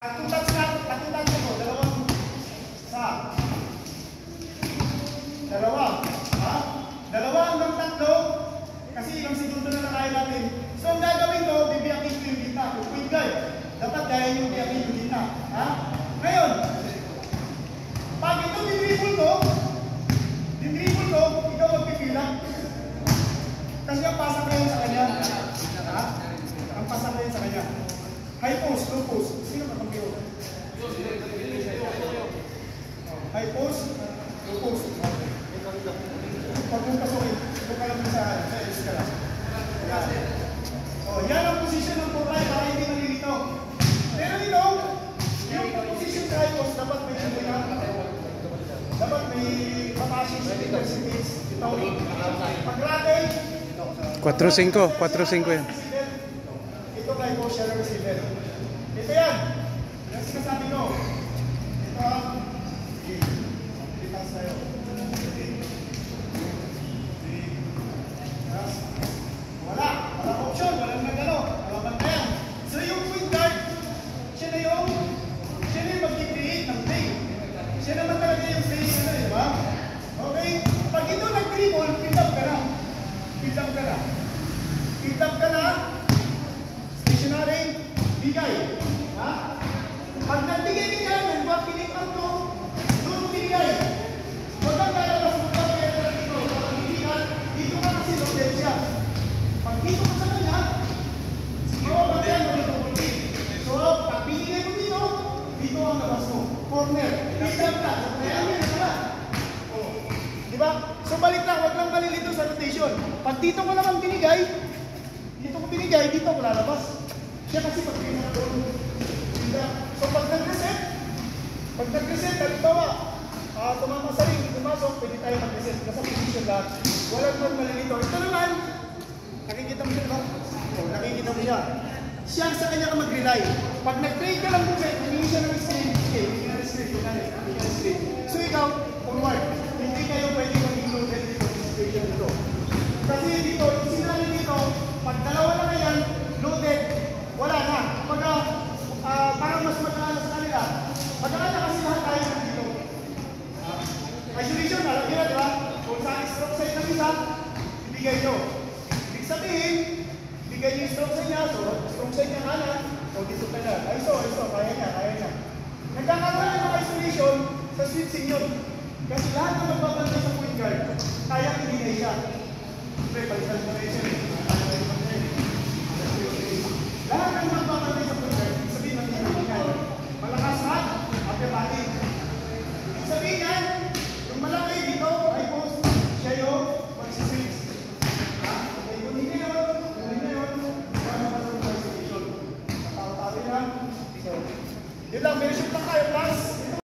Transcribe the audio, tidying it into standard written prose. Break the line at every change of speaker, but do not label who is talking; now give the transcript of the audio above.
Katutan ko, dalawa. Ha? Dalawa hanggang tatlo, kasi ilang segundo na nakaya natin. So ang gagawin ko, bibiyakin ko yung gitna. Yung point guard, dapat kaya yung biyakin yung gitna. Ha? Ngayon, pag ito dinribble ko, ikaw magpipila. Kasi ang pasang ngayon sa kanya. Ha? Ang pasang ngayon sa kanya. High post, low post. Sino ka pag-iyo? High post, low post. Pag mong pasukin, ito ka lang sa escala. Yan ang position ng portay para hindi malilito. Pero dito, yung position sa high post, dapat may matasis, intercities. Ito, pag-ratay,
4-5 yan.
ito kay po siya na receiver. Ito yan. Yung sinasabi ko. Ito ang details tayo. Wala. Walang option. Walang nagano. Walang bantayan. So yung point guard, siya na yung mag-create ng play. Siya naman talaga yung play na, di ba? Okay? Pag ito nag-dribble, pick up ka na. Stationary, bigay. Ha? Pag nagbigay ka yan, nagpa-pick up to, doon bigay. Huwag kang lalabas mo pa kaya dito. Pag bigyan, dito ka kasi loaded siya. Pag dito ka sa kanya, mawabantayan mo dito. So, pag binigay mo dito ang labas mo. Corner. Pick up ka. Kaya yun na pala. Diba? So, balik lang. Huwag lang malilito sa rotation. Pag dito ko lang ang binigay, dito ko lalabas. Siya kasi pag pinag doon. So pag nag-reset, halimbawa, tumama sa ring, pumasok, pwede tayo mag-reset. Nasa position lahat. Walang man malilito. Ito naman, nakikita mo siya ba? Nakikita mo siya. Siya sa kanya ka mag-rely. Pag nag-trade ka lang movement, hindi siya ng-screen. Okay, hindi ka na-screen. So ikaw, forward. Hindi kayo pwede mag-include dito sa situation dito. Kasi dito, yung sinali dito, pag dalawa na yan, loaded, wala na. Parang mas magkakala sa kanila. Magkakala kasi lahat tayo dito. Isolation, alam nyo na, di ba? Kung sa stroke side ng isa, ibigay nyo. Ibig sabihin, ibigay nyo yung stroke side niya, so stroke side niya kanan, so dito ka na. Ay, kaya niya. Nagkakaroon ng isolation sa switching yun. Kasi lahat ng magbabantay sa point guard, kaya ibigay siya. Siyempre, palitan mo na yun. Lahat ng magbabantay sa point guard, sabihin natin yung ibigay. Malakas ha, acrobatic. Sabihin yan, yung malaki dito, ay post, siya yung magsiswitch. Okay, kung hindi yun, wala naman yung isolation. Tao-tao lang. So, yun lang,